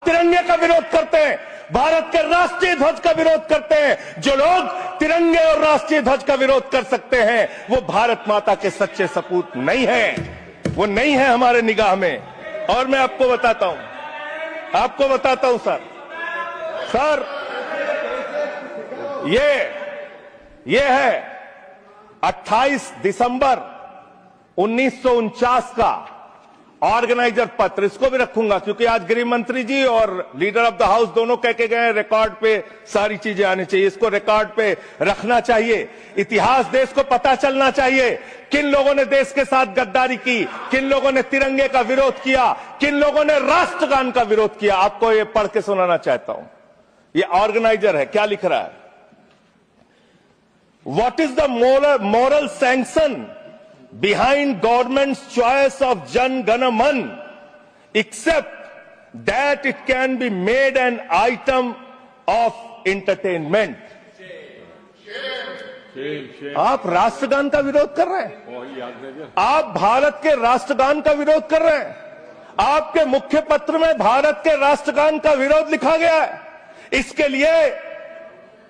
तिरंगे का विरोध करते हैं, भारत के राष्ट्रीय ध्वज का विरोध करते हैं। जो लोग तिरंगे और राष्ट्रीय ध्वज का विरोध कर सकते हैं वो भारत माता के सच्चे सपूत नहीं है, वो नहीं है हमारे निगाह में। और मैं आपको बताता हूं सर ये है 28 दिसंबर 1949 का ऑर्गेनाइजर पत्र, इसको भी रखूंगा क्योंकि आज गृह मंत्री जी और लीडर ऑफ द हाउस दोनों कह के गए रिकॉर्ड पे सारी चीजें आनी चाहिए, इसको रिकॉर्ड पे रखना चाहिए। इतिहास देश को पता चलना चाहिए किन लोगों ने देश के साथ गद्दारी की, किन लोगों ने तिरंगे का विरोध किया, किन लोगों ने राष्ट्रगान का विरोध किया। आपको ये पढ़ के सुनाना चाहता हूं, ये ऑर्गेनाइजर है, क्या लिख रहा है। What is the moral sanction behind government's choice of Jan Gana Man, except that it can be made an item of entertainment. आप राष्ट्रगान का विरोध कर रहे हैं, आप भारत के राष्ट्रगान का विरोध कर रहे हैं। आपके मुख्य पत्र में भारत के राष्ट्रगान का विरोध लिखा गया है। इसके लिए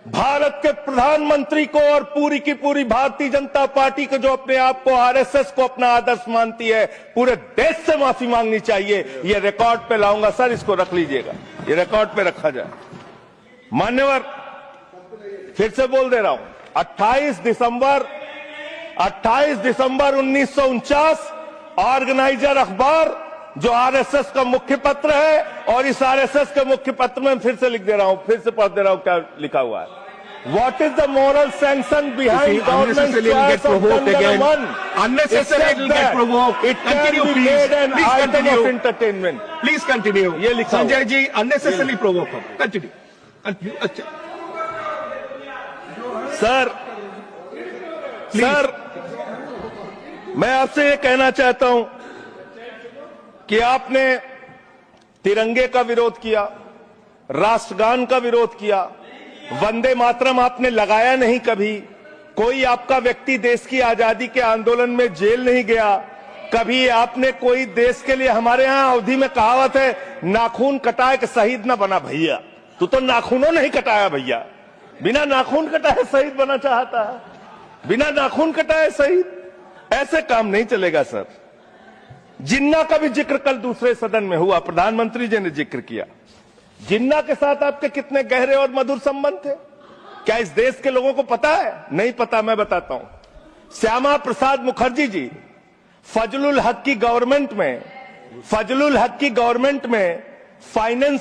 भारत के प्रधानमंत्री को और पूरी की पूरी भारतीय जनता पार्टी को, जो अपने आप को आरएसएस को अपना आदर्श मानती है, पूरे देश से माफी मांगनी चाहिए। ये रिकॉर्ड पे लाऊंगा सर, इसको रख लीजिएगा, ये रिकॉर्ड पे रखा जाए। मान्यवर, फिर से बोल दे रहा हूं, 28 दिसंबर 1949 ऑर्गेनाइजर अखबार जो आरएसएस का मुख्य पत्र है, और इस आरएसएस के मुख्य पत्र में फिर से लिख दे रहा हूं, फिर से पढ़ दे रहा हूं क्या लिखा हुआ है। What is the moral sanction behind government's choice of Jan Gana Man? Unnecessary it will get provoked. It can be made an item of entertainment. Please continue. ये लिखा Sanjay ji unnecessarily provoke. Continue. Sir, मैं आपसे ये कहना चाहता हूं कि आपने तिरंगे का विरोध किया, राष्ट्रगान का विरोध किया, वंदे मातरम आपने लगाया नहीं कभी। कोई आपका व्यक्ति देश की आजादी के आंदोलन में जेल नहीं गया कभी। आपने कोई देश के लिए, हमारे यहां अवधि में कहावत है, नाखून कटाए कि शहीद ना बना भैया। तू तो नाखूनों नहीं कटाया भैया, बिना नाखून कटाए शहीद बना चाहता है, बिना नाखून कटाए शहीद। ऐसे काम नहीं चलेगा सर। जिन्ना का भी जिक्र कल दूसरे सदन में हुआ, प्रधानमंत्री जी ने जिक्र किया। जिन्ना के साथ आपके कितने गहरे और मधुर संबंध थे, क्या इस देश के लोगों को पता है? नहीं पता, मैं बताता हूं। श्यामा प्रसाद मुखर्जी जी फजलुल हक की गवर्नमेंट में फाइनेंस